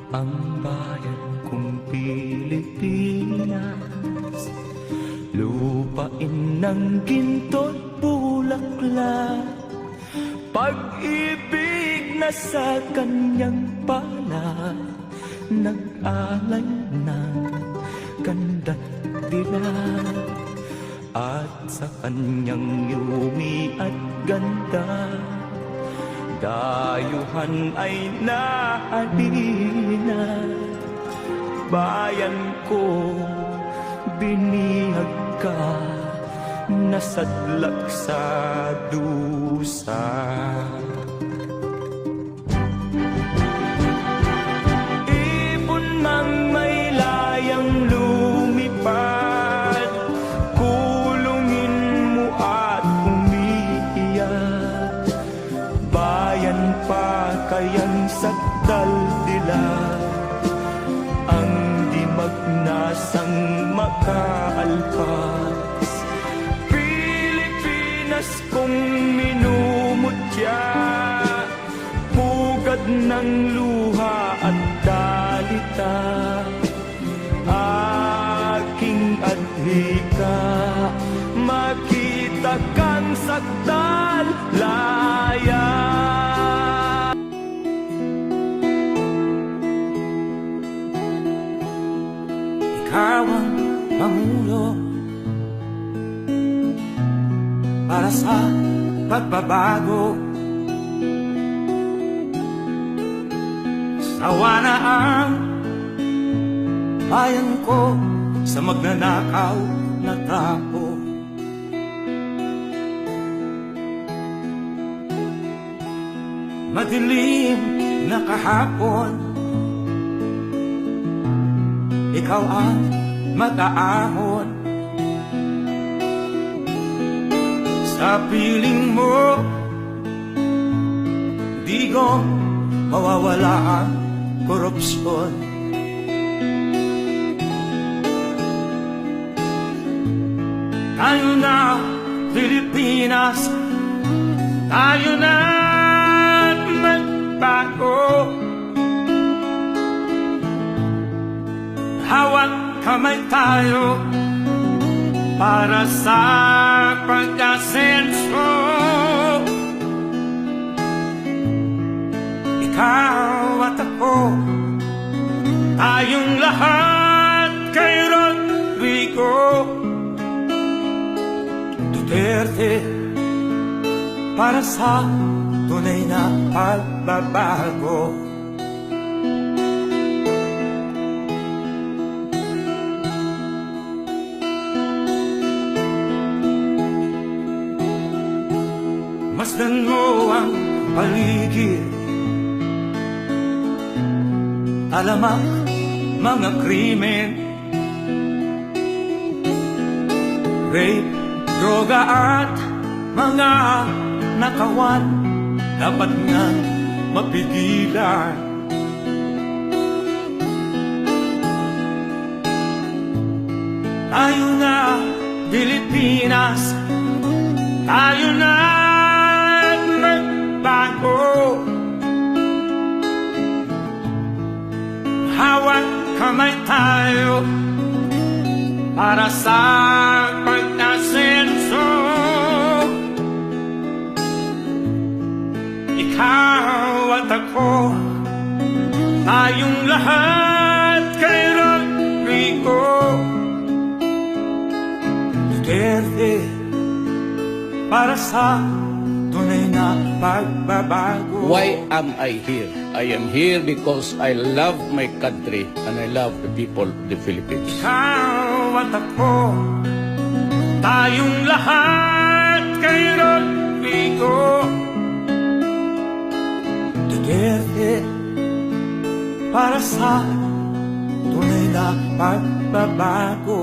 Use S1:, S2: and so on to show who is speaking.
S1: ang bayan kong Pilipinas, lupain ng ginto't bulaklak, pag-ibig na sa kanyang palad, nag-alay ng ganda't dilag, at sa kanyang yumi at ganda, dayuhan ay nahalina. Bayan ko, binihag ka, nasadlak sa dusa. Ibon mang may layang lumipad, kulungin mo at umiiyak. Bayan pa kayang sakdal dilag, ang dimagnasang makaalpas. Pilipinas kong minumutya, pugad ng luha at dalita, aking adhika, makita kang sakdal laya.
S2: Ikaw ang pamulo para sa pagbabago. Sawa na ang bayan ko sa magnanakaw na tao. Madilim na kahapon, ikaw ang mag-aahon. Sa piling mo, di ko mawawala ang korupsyon. Tayo na, Pilipinas, tayo na magbago. Hawak kamay tayo para sa pag-asenso. Ikaw at ako, tayong lahat kay Rodrigo Duterte, para sa tunay na pagbabago. Masdan mo ang paligid, alamak mga krimen, rape, droga at mga nakawan, dapat nga mapigilan. Tayo na, Pilipinas, tayo na magbago. Hawak kamay tayo para sa pag-asenso. Ikaw at ako, tayong lahat kay Rodrigo Duterte, para sa tunay na pagbabago.
S3: Why am I here? I am here because I love my country and I love the people of the Philippines.
S2: Ikaw at ako, tayong lahat kay Rodrigo Duterte, para sa tunay na pagbabago.